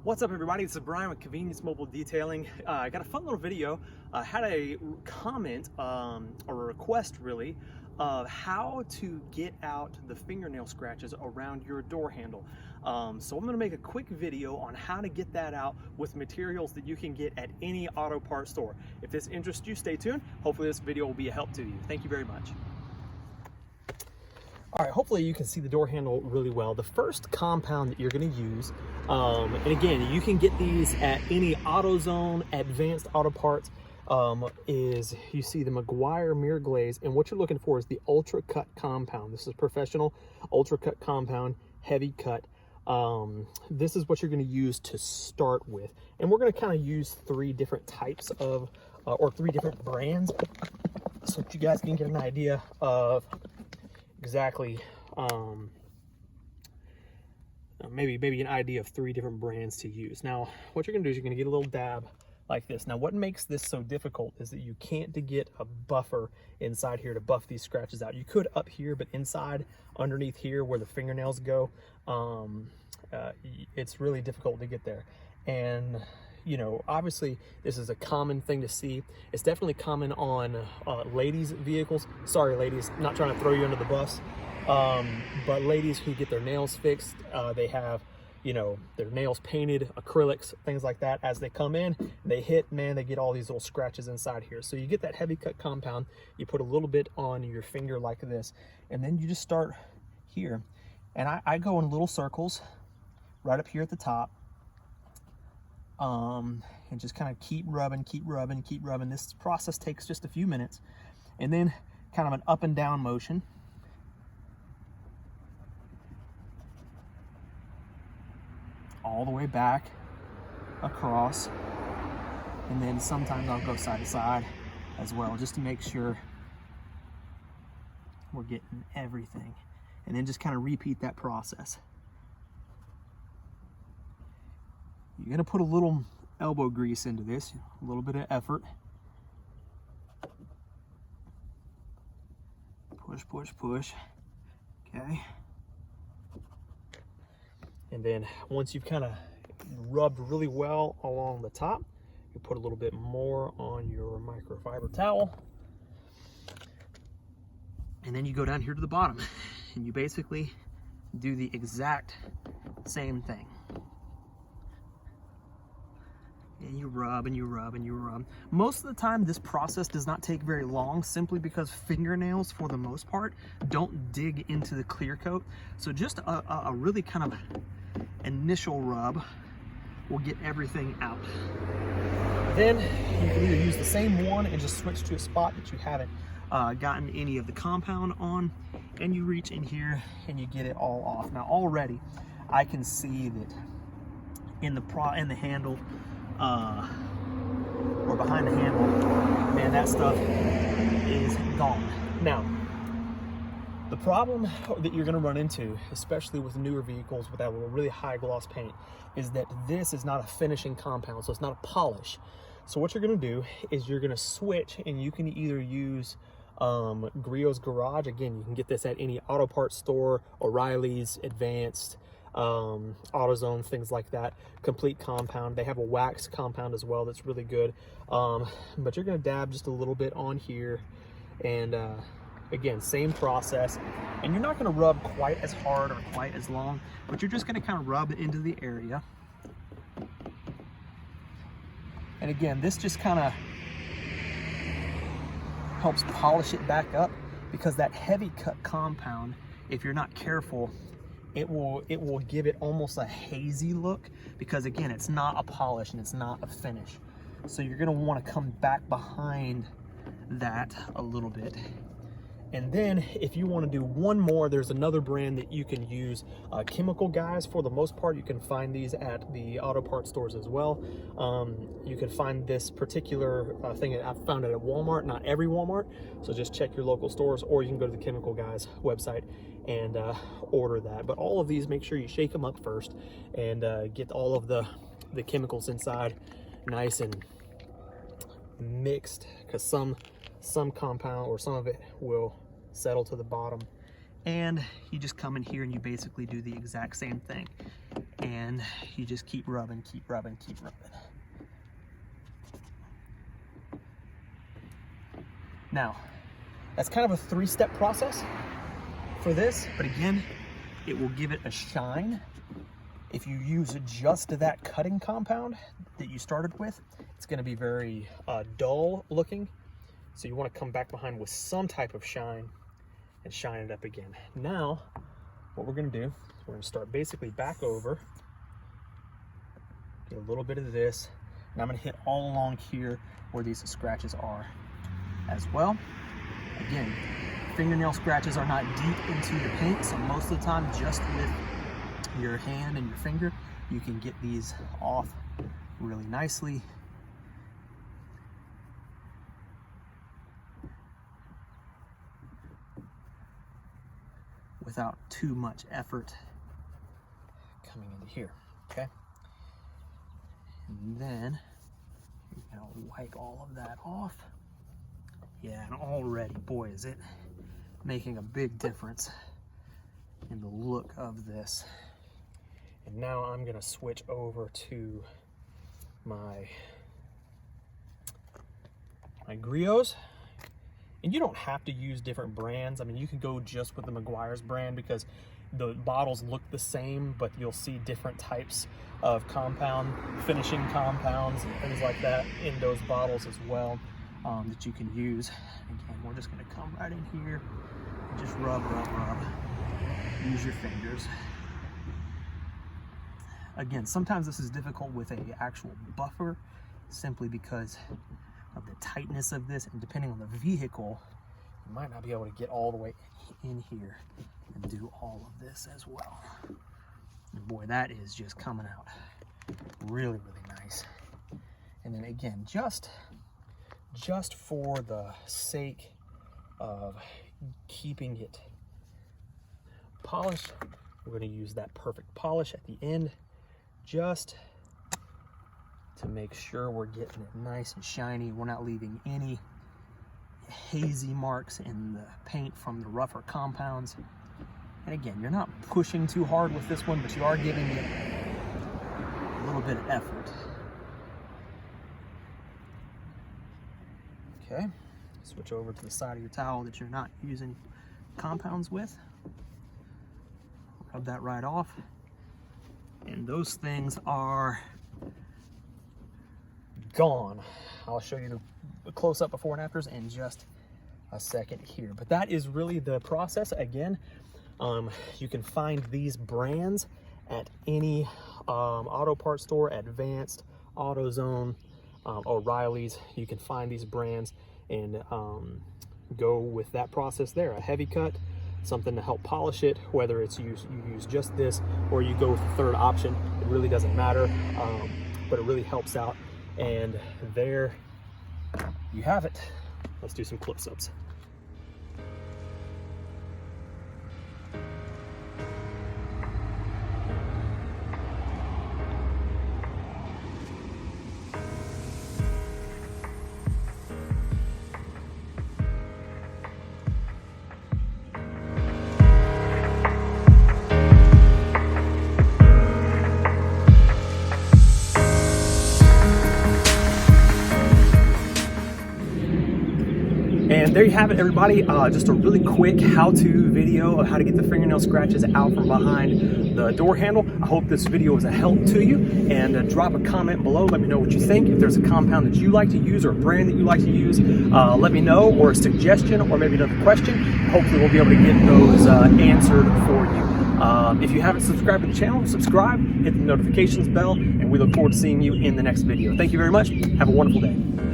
What's up, everybody? This is Brian with Convenience Mobile Detailing. I got a fun little video. Had a comment or a request really of how to get out the fingernail scratches around your door handle. So I'm going to make a quick video on how to get that out with materials that you can get at any auto parts store. If this interests you, stay tuned. Hopefully this video will be a help to you. Thank you very much. All right, hopefully you can see the door handle really well. The first compound that you're gonna use, and again, you can get these at any AutoZone, Advanced Auto Parts, is you see the Meguiar Mirror Glaze, and what you're looking for is the Ultra Cut Compound. This is professional Ultra Cut Compound, heavy cut. This is what you're gonna use to start with. And we're gonna kind of use three different types of, or three different brands, so that you guys can get an idea of exactly maybe an idea of three different brands to use. Now what you're gonna do is you're gonna get a little dab like this. Now what makes this so difficult is that you can't get a buffer inside here to buff these scratches out. You could up here, but inside underneath here where the fingernails go, it's really difficult to get there. And you know, obviously this is a common thing to see. It's definitely common on ladies' vehicles. Sorry ladies, not trying to throw you under the bus, but ladies who get their nails fixed, they have, you know, their nails painted, acrylics, things like that. As they come in, they hit, man, they get all these little scratches inside here. So you get that heavy cut compound, you put a little bit on your finger like this, and then you just start here. And I go in little circles right up here at the top. And just kind of keep rubbing. This process takes just a few minutes, and then kind of an up and down motion. All the way back, across, and then sometimes I'll go side to side as well, just to make sure we're getting everything. And then just kind of repeat that process. You're gonna put a little elbow grease into this, a little bit of effort. Push, okay. And then once you've kind of rubbed really well along the top, you put a little bit more on your microfiber towel. And then you go down here to the bottom and you basically do the exact same thing. And you rub and you rub and you rub. Most of the time this process does not take very long, simply because fingernails for the most part don't dig into the clear coat. So just a really kind of initial rub will get everything out. Then you can either use the same one and just switch to a spot that you haven't gotten any of the compound on, and you reach in here and you get it all off. Now already I can see that in the handle, or behind the handle, man, that stuff is gone. Now, the problem that you're gonna run into, especially with newer vehicles with that really high gloss paint, is that this is not a finishing compound, so it's not a polish. So what you're gonna do is you're gonna switch, and you can either use Griot's Garage. Again, you can get this at any auto parts store, O'Reilly's, Advanced, AutoZone, things like that. Complete compound. They have a wax compound as well that's really good, but you're going to dab just a little bit on here, and again, same process. And you're not going to rub quite as hard or quite as long, but you're just going to kind of rub it into the area. And again, this just kind of helps polish it back up, because that heavy cut compound, if you're not careful, it will give it almost a hazy look, because again, it's not a polish and it's not a finish. So you're gonna want to come back behind that a little bit. And then if you want to do one more, there's another brand that you can use, Chemical Guys. For the most part, you can find these at the auto parts stores as well. You can find this particular thing, I found it at Walmart, not every Walmart, so just check your local stores, or you can go to the Chemical Guys website and order that. But all of these, make sure you shake them up first and get all of the chemicals inside nice and mixed, because some compound or some of it will settle to the bottom. And you just come in here and you basically do the exact same thing. and you just keep rubbing, keep rubbing, keep rubbing. Now, that's kind of a three-step process for this, but again, it will give it a shine. If you use just that cutting compound that you started with, it's going to be very dull looking. So you want to come back behind with some type of shine and shine it up again. Now, what we're going to do is we're going to start basically back over, get a little bit of this, and I'm going to hit all along here where these scratches are as well. Again, fingernail scratches are not deep into the paint, so most of the time just with your hand and your finger you can get these off really nicely. Without too much effort coming into here, okay? And then you're gonna wipe all of that off. Yeah, and already, boy, is it making a big difference in the look of this. And now I'm gonna switch over to my Griots. And you don't have to use different brands. I mean, you can go just with the Meguiar's brand because the bottles look the same, but you'll see different types of compound, finishing compounds and things like that in those bottles as well that you can use. Again, we're just gonna come right in here and just rub, rub, rub. Use your fingers. Again, sometimes this is difficult with an actual buffer simply because of the tightness of this, and depending on the vehicle, you might not be able to get all the way in here and do all of this as well. And boy, that is just coming out really, really nice. And then again, just for the sake of keeping it polished, we're going to use that perfect polish at the end just to make sure we're getting it nice and shiny. We're not leaving any hazy marks in the paint from the rougher compounds. And again, you're not pushing too hard with this one, but you are giving it a little bit of effort. Okay, switch over to the side of your towel that you're not using compounds with. Rub that right off. And those things are gone. I'll show you the close-up before and afters in just a second here. But that is really the process. Again, you can find these brands at any auto parts store, Advanced, AutoZone, O'Reilly's. You can find these brands and go with that process there. A heavy cut, something to help polish it, whether it's you use just this or you go with the third option, it really doesn't matter, but it really helps out. And there you have it. Let's do some close-ups. And there you have it, everybody. Just a really quick how-to video of how to get the fingernail scratches out from behind the door handle. I hope this video was a help to you, and drop a comment below. Let me know what you think. If there's a compound that you like to use or a brand that you like to use, let me know, or a suggestion, or maybe another question. Hopefully we'll be able to get those answered for you. If you haven't subscribed to the channel, subscribe, hit the notifications bell, and we look forward to seeing you in the next video. Thank you very much. Have a wonderful day.